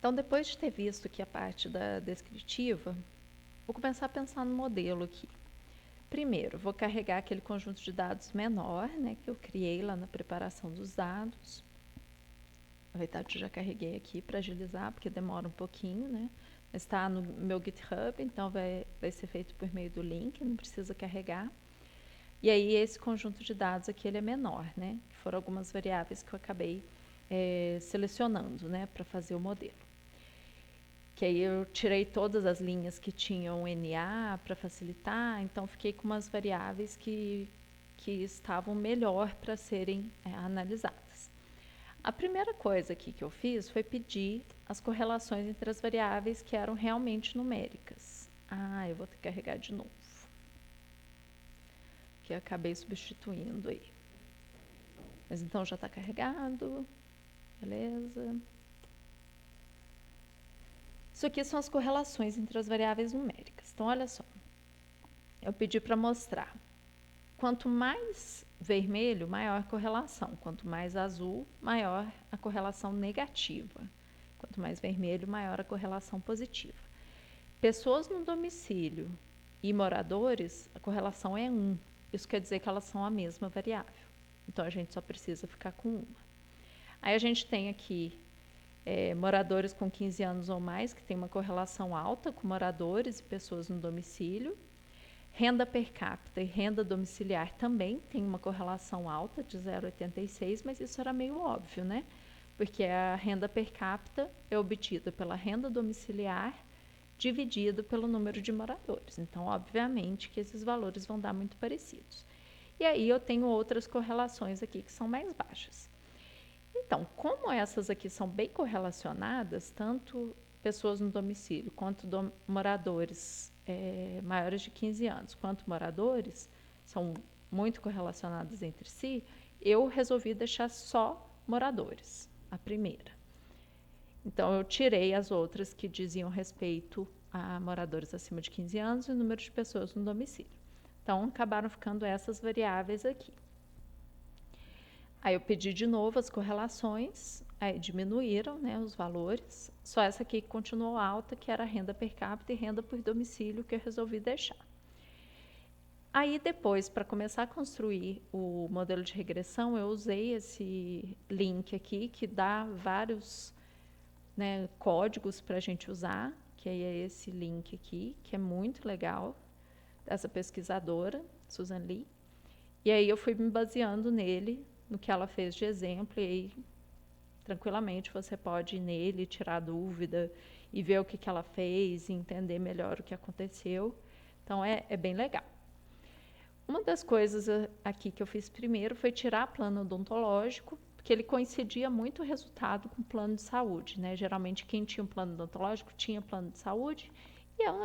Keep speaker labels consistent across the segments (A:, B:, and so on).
A: Então, depois de ter visto aqui a parte da descritiva, vou começar a pensar no modelo aqui. Primeiro, vou carregar aquele conjunto de dados menor, né, que eu criei lá na preparação dos dados. Aproveitar que eu já carreguei aqui para agilizar, porque demora um pouquinho, né? Está no meu GitHub, então vai ser feito por meio do link, não precisa carregar. E aí esse conjunto de dados aqui ele é menor, né? Que foram algumas variáveis que eu acabei selecionando, né, para fazer o modelo. Que aí eu tirei todas as linhas que tinham NA para facilitar, então fiquei com umas variáveis que estavam melhor para serem analisadas. A primeira coisa aqui que eu fiz foi pedir as correlações entre as variáveis que eram realmente numéricas. Eu vou ter que carregar de novo, que eu acabei substituindo aí. Mas então já está carregado, beleza. Isso aqui são as correlações entre as variáveis numéricas. Então, olha só, eu pedi para mostrar. Quanto mais vermelho, maior a correlação. Quanto mais azul, maior a correlação negativa. Quanto mais vermelho, maior a correlação positiva. Pessoas no domicílio e moradores, a correlação é 1. Isso quer dizer que elas são a mesma variável. Então, a gente só precisa ficar com uma. Aí, a gente tem aqui moradores com 15 anos ou mais, que tem uma correlação alta com moradores e pessoas no domicílio. Renda per capita e renda domiciliar também tem uma correlação alta de 0,86, mas isso era meio óbvio, né? Porque a renda per capita é obtida pela renda domiciliar dividido pelo número de moradores. Então, obviamente, que esses valores vão dar muito parecidos. E aí eu tenho outras correlações aqui que são mais baixas. Então, como essas aqui são bem correlacionadas, tanto pessoas no domicílio quanto moradores maiores de 15 anos, quanto moradores, são muito correlacionados entre si, eu resolvi deixar só moradores, a primeira. Então, eu tirei as outras que diziam respeito a moradores acima de 15 anos e o número de pessoas no domicílio. Então, acabaram ficando essas variáveis aqui. Aí eu pedi de novo as correlações, aí diminuíram, né, os valores. Só essa aqui que continuou alta, que era a renda per capita e renda por domicílio, que eu resolvi deixar. Aí depois, para começar a construir o modelo de regressão, eu usei esse link aqui, que dá vários, né, códigos para a gente usar, que aí é esse link aqui, que é muito legal, dessa pesquisadora, Susan Lee. E aí eu fui me baseando nele, no que ela fez de exemplo, e aí, tranquilamente, você pode ir nele, tirar dúvida e ver o que ela fez e entender melhor o que aconteceu. Então, é bem legal. Uma das coisas aqui que eu fiz primeiro foi tirar plano odontológico, porque ele coincidia muito o resultado com o plano de saúde, né? Geralmente, quem tinha um plano odontológico tinha plano de saúde,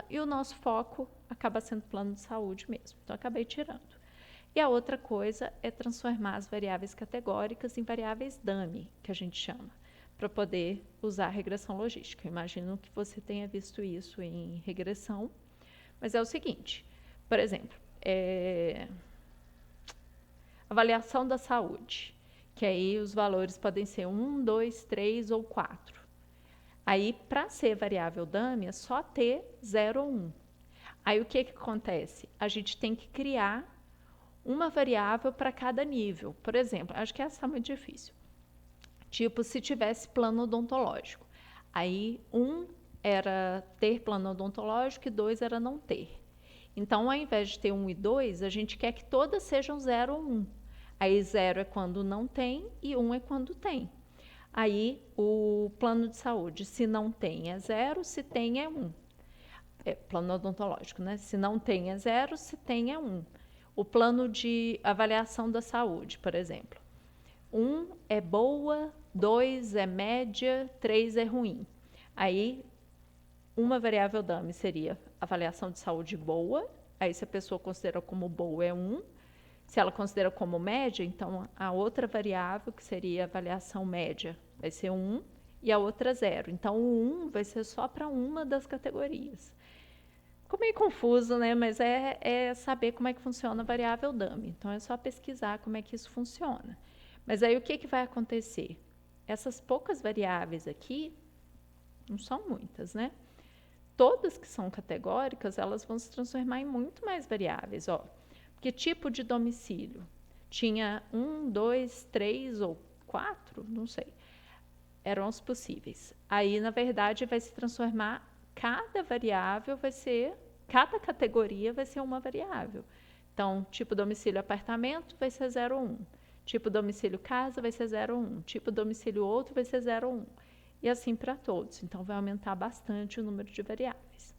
A: e o nosso foco acaba sendo plano de saúde mesmo. Então, acabei tirando. E a outra coisa é transformar as variáveis categóricas em variáveis dummy, que a gente chama, para poder usar a regressão logística. Eu imagino que você tenha visto isso em regressão, mas é o seguinte, por exemplo, avaliação da saúde, que aí os valores podem ser 1, 2, 3 ou 4. Aí, para ser variável dummy, é só ter 0 ou 1. Aí, o que acontece? A gente tem que criar uma variável para cada nível. Por exemplo, acho que essa é muito difícil. Tipo, se tivesse plano odontológico. Aí, 1 era ter plano odontológico e 2 era não ter. Então, ao invés de ter 1 e 2, a gente quer que todas sejam 0 ou 1. Aí, 0 é quando não tem e 1 é quando tem. Aí, o plano de saúde, se não tem, é 0, se tem, é 1. Plano odontológico, né? Se não tem, é 0, se tem, é 1. O plano de avaliação da saúde, por exemplo. 1 é boa, 2 é média, 3 é ruim. Aí, uma variável dummy seria avaliação de saúde boa. Aí, se a pessoa considera como boa, é 1. Se ela considera como média, então a outra variável, que seria avaliação média, vai ser 1 e a outra 0. Então, o 1 vai ser só para uma das categorias. Ficou meio confuso, né? Mas é saber como é que funciona a variável dummy. Então, é só pesquisar como é que isso funciona. Mas aí, o que vai acontecer? Essas poucas variáveis aqui, não são muitas, né? Todas que são categóricas, elas vão se transformar em muito mais variáveis, ó. Porque tipo de domicílio? Tinha 1, 2, 3 ou 4, não sei. Eram os possíveis. Aí, na verdade, vai se transformar, cada variável vai ser, cada categoria vai ser uma variável. Então, tipo domicílio apartamento vai ser 0, 1. Tipo domicílio casa vai ser 0, 1. Tipo domicílio outro vai ser 0, 1. E assim para todos. Então, vai aumentar bastante o número de variáveis.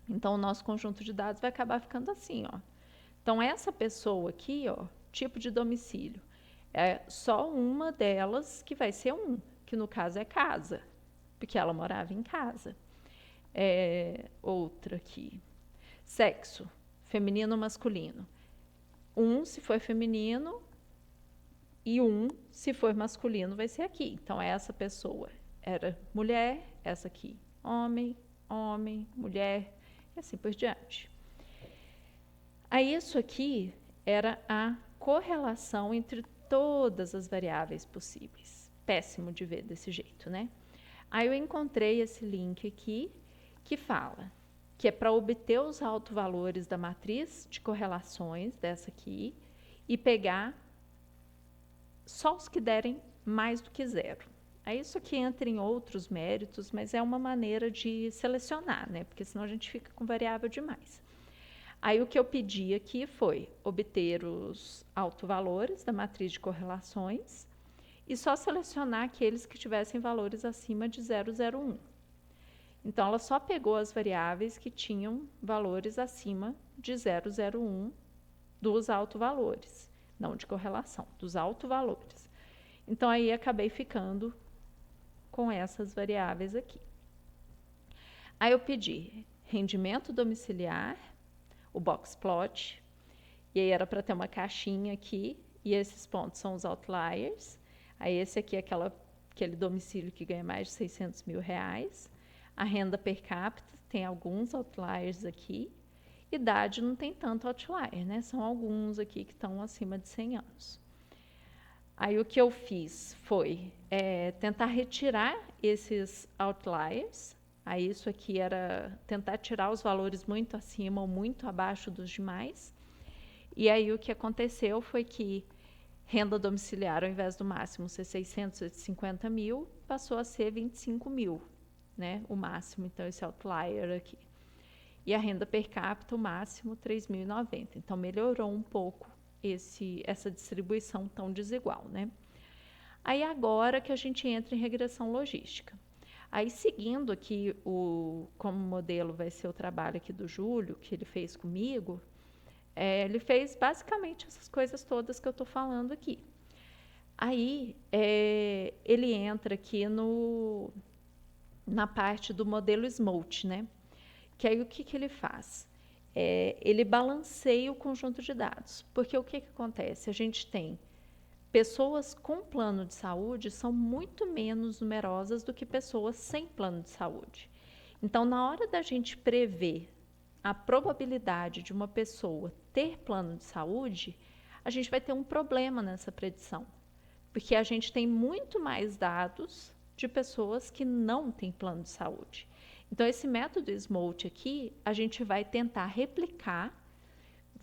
A: Então, o nosso conjunto de dados vai acabar ficando assim, ó. Então, essa pessoa aqui, ó, tipo de domicílio, é só uma delas que vai ser 1, que no caso é casa, porque ela morava em casa. Outra aqui. Sexo, feminino ou masculino. 1 se for feminino e 1 se for masculino vai ser aqui. Então, essa pessoa era mulher, essa aqui homem, homem, mulher, e assim por diante. Aí, isso aqui era a correlação entre todas as variáveis possíveis. Péssimo de ver desse jeito, né? Aí eu encontrei esse link aqui que fala que é para obter os autovalores da matriz de correlações dessa aqui e pegar só os que derem mais do que 0. Aí isso aqui entra em outros méritos, mas é uma maneira de selecionar, né? Porque senão a gente fica com variável demais. Aí o que eu pedi aqui foi obter os autovalores da matriz de correlações e só selecionar aqueles que tivessem valores acima de 0,01. Então, ela só pegou as variáveis que tinham valores acima de 0,01 dos autovalores, não de correlação, dos autovalores. Então, aí acabei ficando com essas variáveis aqui. Aí eu pedi rendimento domiciliar, o box plot, e aí era para ter uma caixinha aqui, e esses pontos são os outliers. Aí esse aqui é aquele domicílio que ganha mais de 600 mil reais. A renda per capita tem alguns outliers aqui. Idade não tem tanto outlier, né? São alguns aqui que estão acima de 100 anos. Aí o que eu fiz foi tentar retirar esses outliers. Aí isso aqui era tentar tirar os valores muito acima ou muito abaixo dos demais. E aí o que aconteceu foi que renda domiciliar, ao invés do máximo ser 650 mil, passou a ser 25 mil, né? O máximo, então, esse outlier aqui. E a renda per capita, o máximo, 3.090. Então, melhorou um pouco essa distribuição tão desigual, né? Aí, agora que a gente entra em regressão logística. Aí, seguindo aqui, como modelo vai ser o trabalho aqui do Júlio, que ele fez comigo, ele fez basicamente essas coisas todas que eu estou falando aqui. Aí, ele entra aqui na parte do modelo SMOT, né? Que aí o que ele faz? Ele balanceia o conjunto de dados. Porque o que acontece? A gente tem pessoas com plano de saúde são muito menos numerosas do que pessoas sem plano de saúde. Então, na hora da gente prever a probabilidade de uma pessoa ter plano de saúde, a gente vai ter um problema nessa predição, porque a gente tem muito mais dados de pessoas que não têm plano de saúde. Então, esse método SMOT aqui, a gente vai tentar replicar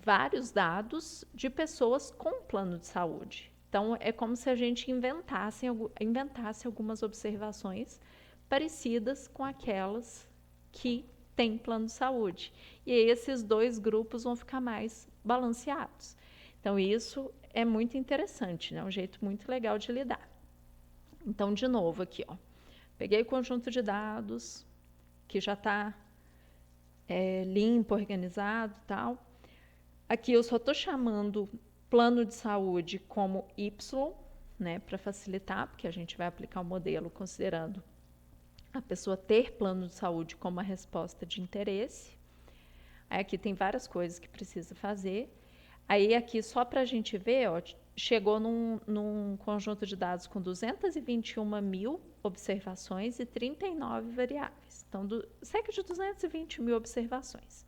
A: vários dados de pessoas com plano de saúde. Então, é como se a gente inventasse algumas observações parecidas com aquelas que têm plano de saúde. E aí, esses dois grupos vão ficar mais balanceados. Então, isso é muito interessante, né? Um jeito muito legal de lidar. Então, de novo aqui, ó. Peguei o conjunto de dados, que já está limpo, organizado e tal. Aqui eu só estou chamando plano de saúde como Y, né, para facilitar, porque a gente vai aplicar o modelo considerando a pessoa ter plano de saúde como a resposta de interesse. Aí aqui tem várias coisas que precisa fazer. Aí aqui, só para a gente ver, ó, chegou num conjunto de dados com 221 mil observações e 39 variáveis. Então, cerca de 220 mil observações.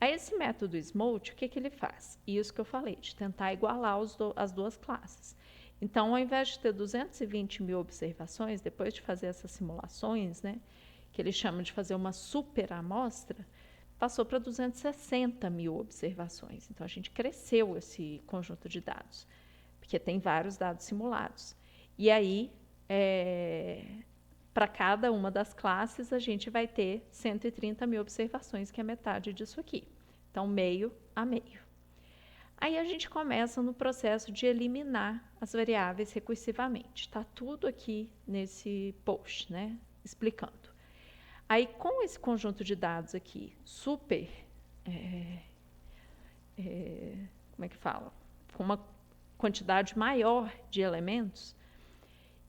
A: Aí, esse método SMOT, o que ele faz? Isso que eu falei, de tentar igualar as duas classes. Então, ao invés de ter 220 mil observações, depois de fazer essas simulações, né, que eles chamam de fazer uma super amostra, passou para 260 mil observações. Então, a gente cresceu esse conjunto de dados, porque tem vários dados simulados. E aí, para cada uma das classes, a gente vai ter 130 mil observações, que é metade disso aqui. Então, meio a meio. Aí a gente começa no processo de eliminar as variáveis recursivamente. Está tudo aqui nesse post, né? Explicando. Aí, com esse conjunto de dados aqui, super, como é que fala? Com uma quantidade maior de elementos,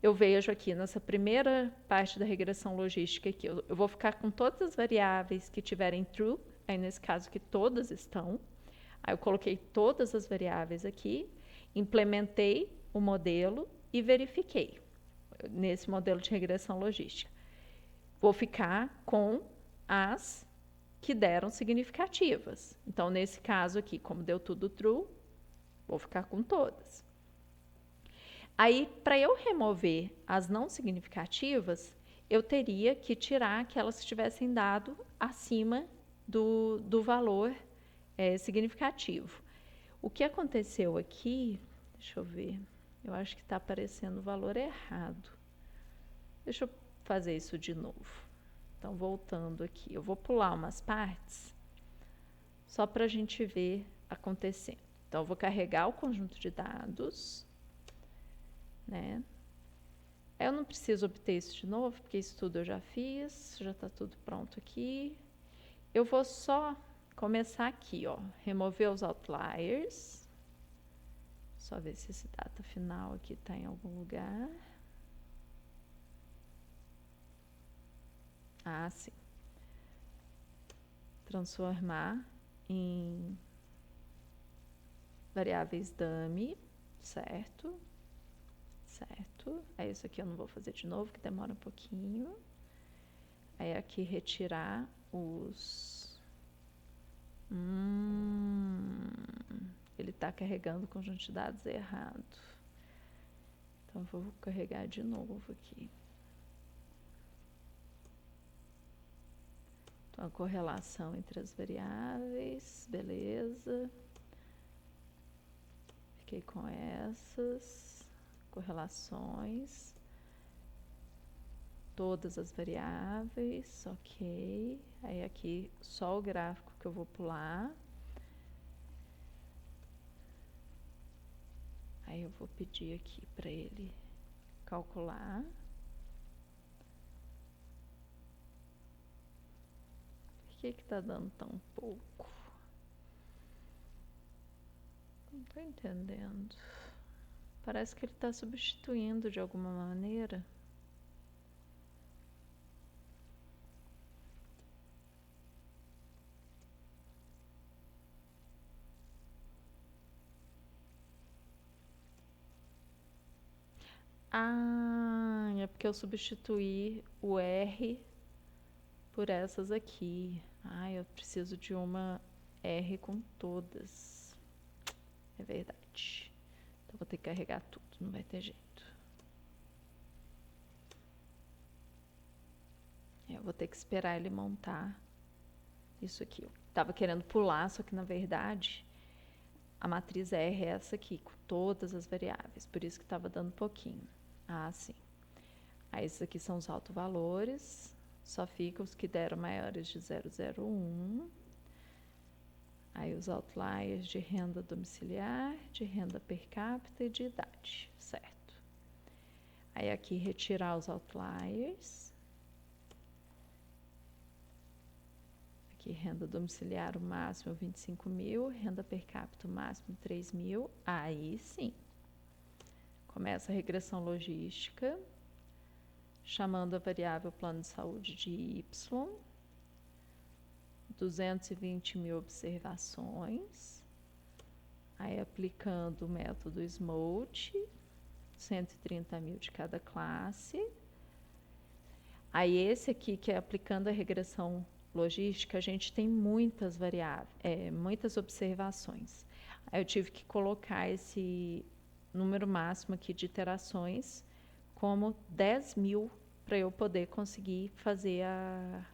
A: eu vejo aqui nessa primeira parte da regressão logística aqui, eu vou ficar com todas as variáveis que tiverem true, aí nesse caso que todas estão. Aí eu coloquei todas as variáveis aqui, implementei o modelo e verifiquei nesse modelo de regressão logística. Vou ficar com as que deram significativas. Então, nesse caso aqui, como deu tudo true, vou ficar com todas. Aí, para eu remover as não significativas, eu teria que tirar aquelas que tivessem dado acima do valor significativo. O que aconteceu aqui, deixa eu ver, eu acho que está aparecendo o valor errado. Deixa eu fazer isso de novo. Então, voltando aqui, eu vou pular umas partes, só para a gente ver acontecendo. Então, eu vou carregar o conjunto de dados, né? Eu não preciso obter isso de novo, porque isso tudo eu já fiz, já está tudo pronto aqui. Eu vou só começar aqui, ó, remover os outliers. Só ver se esse data final aqui está em algum lugar. Ah, sim. Transformar em variáveis dummy, certo? Certo. Aí isso aqui eu não vou fazer de novo, que demora um pouquinho. Aí aqui retirar os... ele está carregando o conjunto de dados errado. Então, eu vou carregar de novo aqui. Então, a correlação entre as variáveis, beleza. Fiquei com essas correlações. Todas as variáveis, ok. Aí aqui só o gráfico que eu vou pular. Aí eu vou pedir aqui para ele calcular. Por que que tá dando tão pouco? Não tô entendendo. Parece que ele está substituindo de alguma maneira. Ah, é porque eu substituí o R por essas aqui. Ah, eu preciso de uma R com todas. É verdade. Então, vou ter que carregar tudo, não vai ter jeito. Eu vou ter que esperar ele montar isso aqui. Eu estava querendo pular, só que, na verdade, a matriz R é essa aqui, com todas as variáveis. Por isso que estava dando pouquinho. Ah, sim. Aí, esses aqui são os autovalores. Só ficam os que deram maiores de 0,01. Aí, os outliers de renda domiciliar, de renda per capita e de idade, certo? Aí, aqui, retirar os outliers. Aqui, renda domiciliar, o máximo 25 mil, renda per capita, o máximo 3 mil. Aí, sim. Começa a regressão logística, chamando a variável plano de saúde de Y, 220 mil observações, aí aplicando o método SMOTE, 130 mil de cada classe. Aí esse aqui, que é aplicando a regressão logística, a gente tem muitas variáveis, muitas observações. Aí eu tive que colocar número máximo aqui de iterações, como 10.000, para eu poder conseguir fazer a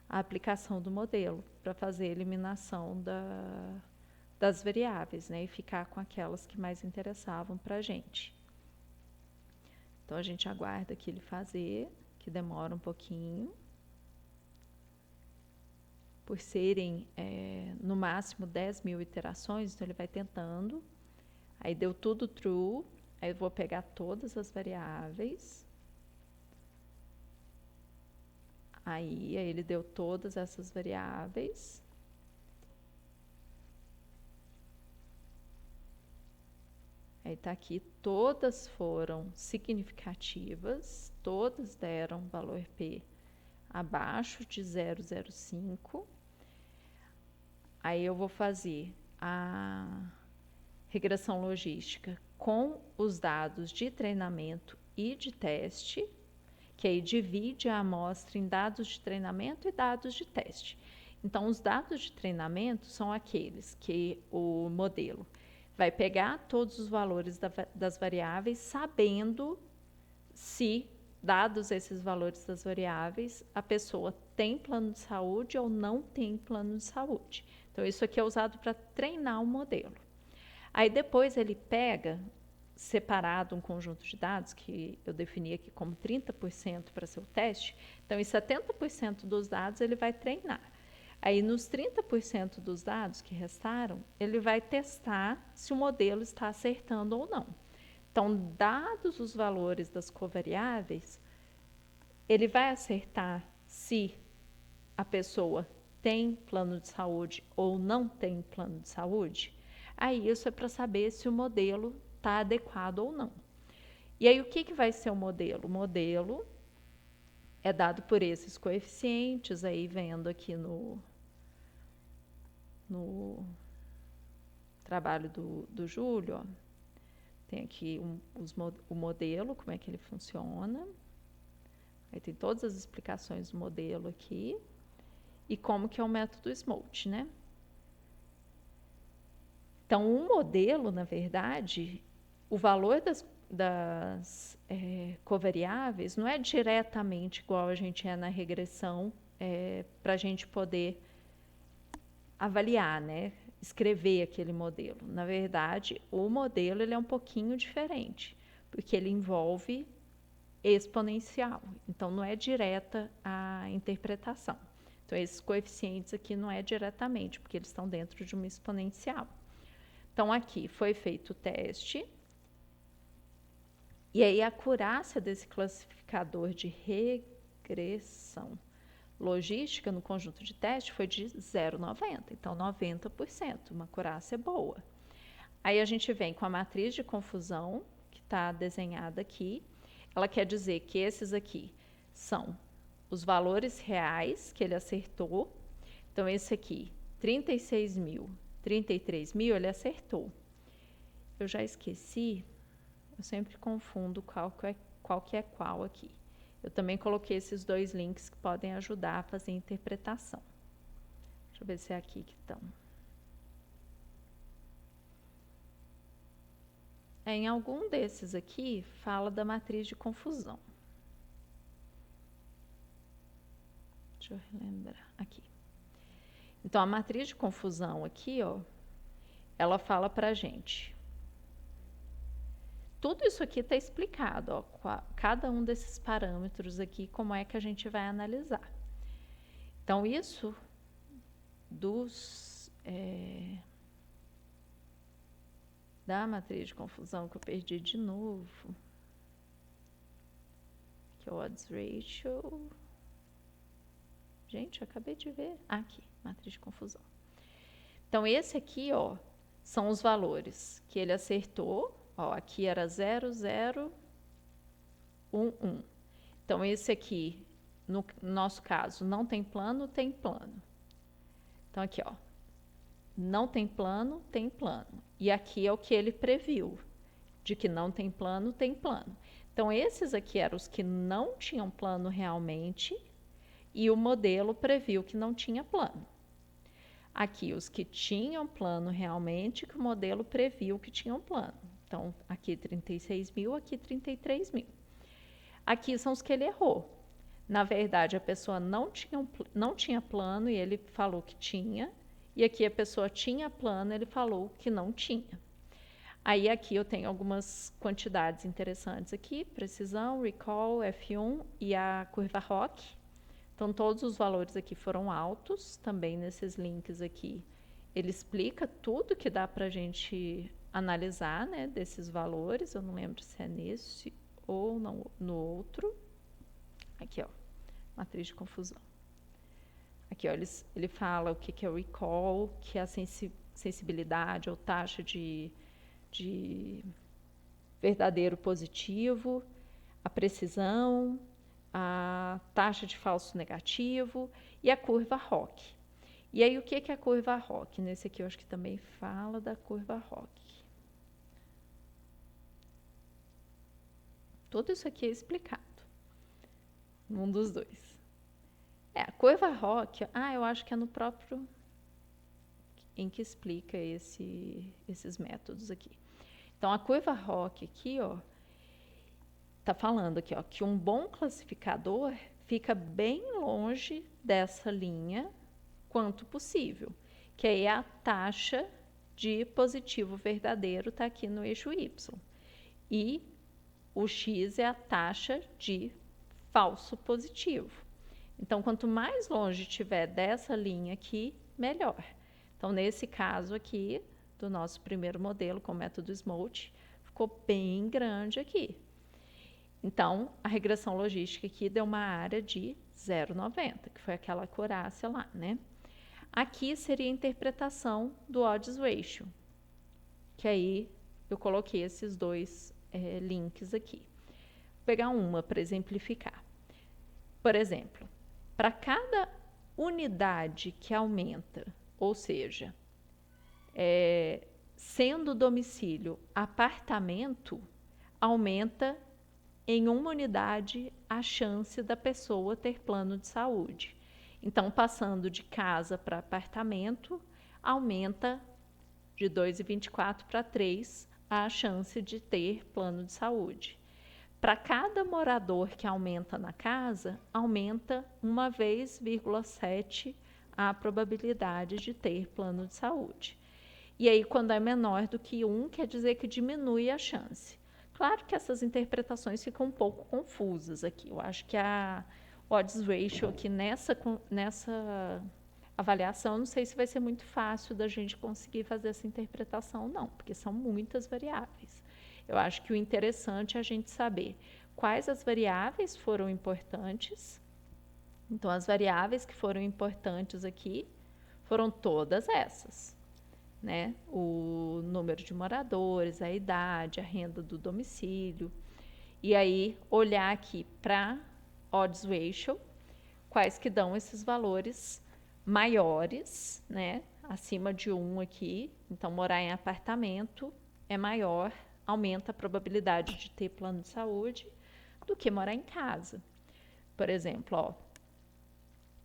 A: aplicação do modelo, para fazer a eliminação das variáveis, né? E ficar com aquelas que mais interessavam para a gente. Então, a gente aguarda que ele fazer, que demora um pouquinho. Por serem, no máximo, 10.000 iterações, então ele vai tentando. Aí deu tudo true, aí eu vou pegar todas as variáveis. Aí ele deu todas essas variáveis. Aí tá aqui, todas foram significativas, todas deram valor P abaixo de 0,05. Aí eu vou fazer a regressão logística com os dados de treinamento e de teste, que aí divide a amostra em dados de treinamento e dados de teste. Então, os dados de treinamento são aqueles que o modelo vai pegar todos os valores das variáveis, sabendo se, dados esses valores das variáveis, a pessoa tem plano de saúde ou não tem plano de saúde. Então, isso aqui é usado para treinar o modelo. Aí, depois, ele pega, separado um conjunto de dados, que eu defini aqui como 30% para ser o teste. Então, em 70% dos dados, ele vai treinar. Aí, nos 30% dos dados que restaram, ele vai testar se o modelo está acertando ou não. Então, dados os valores das covariáveis, ele vai acertar se a pessoa tem plano de saúde ou não tem plano de saúde. Aí, isso é para saber se o modelo está adequado ou não. E aí, o que vai ser o modelo? O modelo é dado por esses coeficientes, aí vendo aqui no trabalho do Júlio, ó, tem aqui o modelo, como é que ele funciona. Aí tem todas as explicações do modelo aqui. E como que é o método SMOTE, né? Então, o modelo, na verdade, o valor das covariáveis não é diretamente igual a gente é na regressão, para a gente poder avaliar, né? Escrever aquele modelo. Na verdade, o modelo ele é um pouquinho diferente, porque ele envolve exponencial. Então, não é direta a interpretação. Então, esses coeficientes aqui não é diretamente, porque eles estão dentro de uma exponencial. Então, aqui foi feito o teste, e aí a acurácia desse classificador de regressão logística no conjunto de teste foi de 0,90, então 90%, uma acurácia boa. Aí a gente vem com a matriz de confusão, que está desenhada aqui. Ela quer dizer que esses aqui são os valores reais que ele acertou. Então, esse aqui, 36.000, 33.000, ele acertou. Eu já esqueci, eu sempre confundo qual que é qual aqui. Eu também coloquei esses dois links que podem ajudar a fazer a interpretação. Deixa eu ver se é aqui que estão. Em algum desses aqui, fala da matriz de confusão. Deixa eu relembrar. Aqui. Então, a matriz de confusão aqui, ó, ela fala para a gente. Tudo isso aqui está explicado, ó, cada um desses parâmetros aqui, como é que a gente vai analisar. Então, isso da matriz de confusão, que eu perdi de novo, que é o odds ratio. Gente, eu acabei de ver. Aqui, matriz de confusão. Então, esse aqui, ó, são os valores que ele acertou. Ó, aqui era 0,011. Então, esse aqui, no nosso caso, não tem plano, tem plano. Então, aqui, ó, não tem plano, tem plano. E aqui é o que ele previu, de que não tem plano, tem plano. Então, esses aqui eram os que não tinham plano realmente, e o modelo previu que não tinha plano. Aqui, os que tinham plano realmente, que o modelo previu que tinham plano. Então, aqui 36 mil, aqui 33 mil. Aqui são os que ele errou. Na verdade, a pessoa não tinha plano e ele falou que tinha. E aqui a pessoa tinha plano e ele falou que não tinha. Aí aqui eu tenho algumas quantidades interessantes aqui. Precisão, recall, F1 e a curva ROC. Então, todos os valores aqui foram altos. Também nesses links aqui, ele explica tudo que dá para a gente analisar, né, desses valores. Eu não lembro se é nesse ou no outro. Aqui, ó, matriz de confusão. Aqui, ó, ele fala o que é o recall, que é a sensibilidade ou taxa de verdadeiro positivo, a precisão, a taxa de falso negativo e a curva ROC. E aí, o que é a curva ROC? Nesse aqui, eu acho que também fala da curva ROC. Tudo isso aqui é explicado num dos dois. A curva ROC, eu acho que é no próprio em que explica esses métodos aqui. Então, a curva ROC aqui, ó, tá falando aqui, ó, que um bom classificador fica bem longe dessa linha quanto possível, que aí a taxa de positivo verdadeiro está aqui no eixo Y. E o X é a taxa de falso positivo. Então, quanto mais longe tiver dessa linha aqui, melhor. Então, nesse caso aqui, do nosso primeiro modelo com o método SMOLT, ficou bem grande aqui. Então, a regressão logística aqui deu uma área de 0,90, que foi aquela acurácia lá, né? Aqui seria a interpretação do odds ratio, que aí eu coloquei esses dois links aqui. Vou pegar uma para exemplificar. Por exemplo, para cada unidade que aumenta, ou seja, sendo o domicílio apartamento, aumenta em uma unidade a chance da pessoa ter plano de saúde. Então, passando de casa para apartamento, aumenta de 2,24 para 3 a chance de ter plano de saúde. Para cada morador que aumenta na casa, aumenta 1,7 a probabilidade de ter plano de saúde. E aí, quando é menor do que 1, quer dizer que diminui a chance. Claro que essas interpretações ficam um pouco confusas aqui. Eu acho que a odds ratio aqui nessa avaliação, não sei se vai ser muito fácil da gente conseguir fazer essa interpretação, não, porque são muitas variáveis. Eu acho que o interessante é a gente saber quais as variáveis foram importantes. Então, as variáveis que foram importantes aqui foram todas essas, né? O número de moradores, a idade, a renda do domicílio. E aí, olhar aqui para odds ratio, quais que dão esses valores maiores, né? Acima de 1 aqui. Então, morar em apartamento é maior, aumenta a probabilidade de ter plano de saúde do que morar em casa. Por exemplo, ó,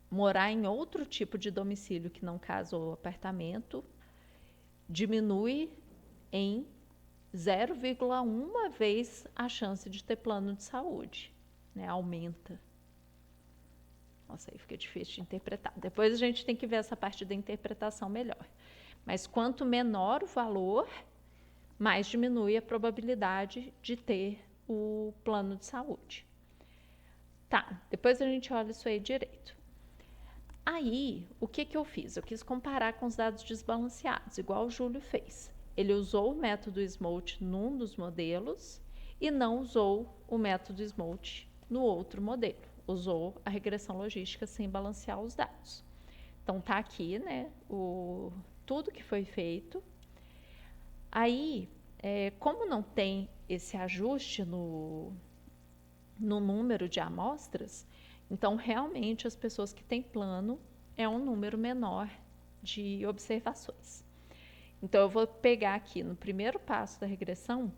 A: morar em outro tipo de domicílio que não casa ou apartamento diminui em 0,1 vez a chance de ter plano de saúde, né? Aumenta. Nossa, aí fica difícil de interpretar. Depois a gente tem que ver essa parte da interpretação melhor. Mas quanto menor o valor, mais diminui a probabilidade de ter o plano de saúde. Tá, depois a gente olha isso aí direito. Aí, o que eu fiz? Eu quis comparar com os dados desbalanceados, igual o Júlio fez. Ele usou o método SMOLT num dos modelos e não usou o método SMOLT no outro modelo. Usou a regressão logística sem balancear os dados. Então, tá aqui, né, tudo que foi feito. Aí, como não tem esse ajuste no número de amostras, então, realmente, as pessoas que têm plano é um número menor de observações. Então, eu vou pegar aqui, no primeiro passo da regressão,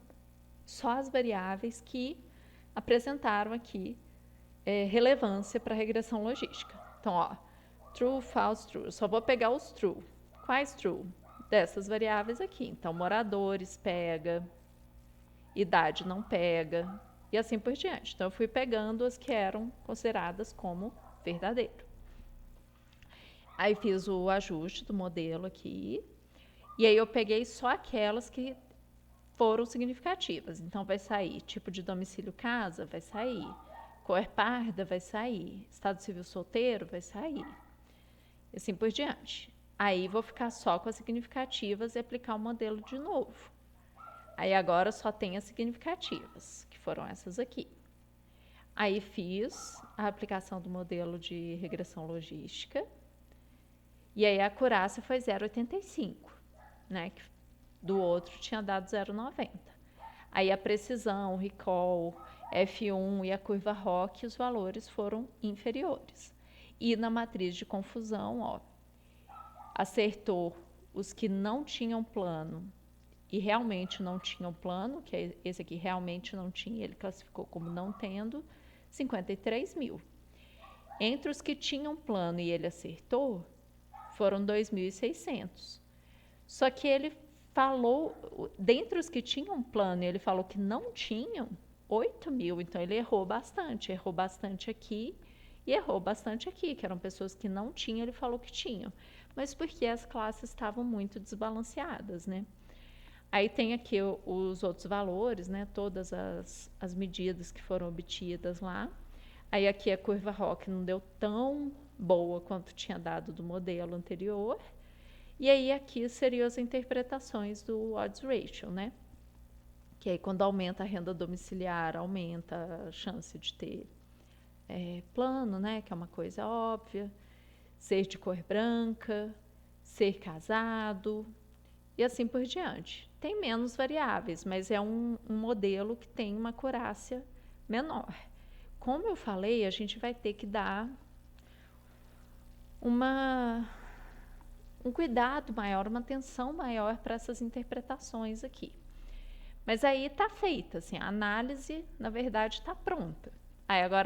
A: só as variáveis que apresentaram aqui relevância para a regressão logística. Então, ó, true, false, true. Eu só vou pegar os true. Quais true? Dessas variáveis aqui. Então, moradores, pega. idade não pega, e assim por diante. Então, eu fui pegando as que eram consideradas como verdadeiro. Aí fiz o ajuste do modelo aqui, e aí eu peguei só aquelas que foram significativas. Então, vai sair tipo de domicílio casa, vai sair. Cor parda, vai sair. Estado civil solteiro, vai sair. E assim por diante. Aí, vou ficar só com as significativas e aplicar o modelo de novo. Aí, agora só tem as significativas, que foram essas aqui. Aí, fiz a aplicação do modelo de regressão logística. E aí, a acurácia foi 0,85, né? Do outro tinha dado 0,90. Aí, a precisão, o recall, F1 e a curva ROC, os valores foram inferiores. E na matriz de confusão, ó, acertou os que não tinham plano e realmente não tinham plano, que esse aqui realmente não tinha, ele classificou como não tendo, 53 mil. Entre os que tinham plano e ele acertou, foram 2.600. Só que ele falou, dentre os que tinham plano, ele falou que não tinham 8 mil, então ele errou bastante aqui e errou bastante aqui, que eram pessoas que não tinham, ele falou que tinham, mas porque as classes estavam muito desbalanceadas, né? Aí tem aqui os outros valores, né? Todas as medidas que foram obtidas lá. Aí aqui a curva ROC não deu tão boa quanto tinha dado do modelo anterior. E aí aqui seriam as interpretações do odds ratio, né? Que aí quando aumenta a renda domiciliar, aumenta a chance de ter plano, né? Que é uma coisa óbvia. Ser de cor branca, ser casado e assim por diante. Tem menos variáveis, mas é um modelo que tem uma acurácia menor. Como eu falei, a gente vai ter que dar um cuidado maior, uma atenção maior para essas interpretações aqui. Mas aí está feita, assim, a análise, na verdade, está pronta. Aí agora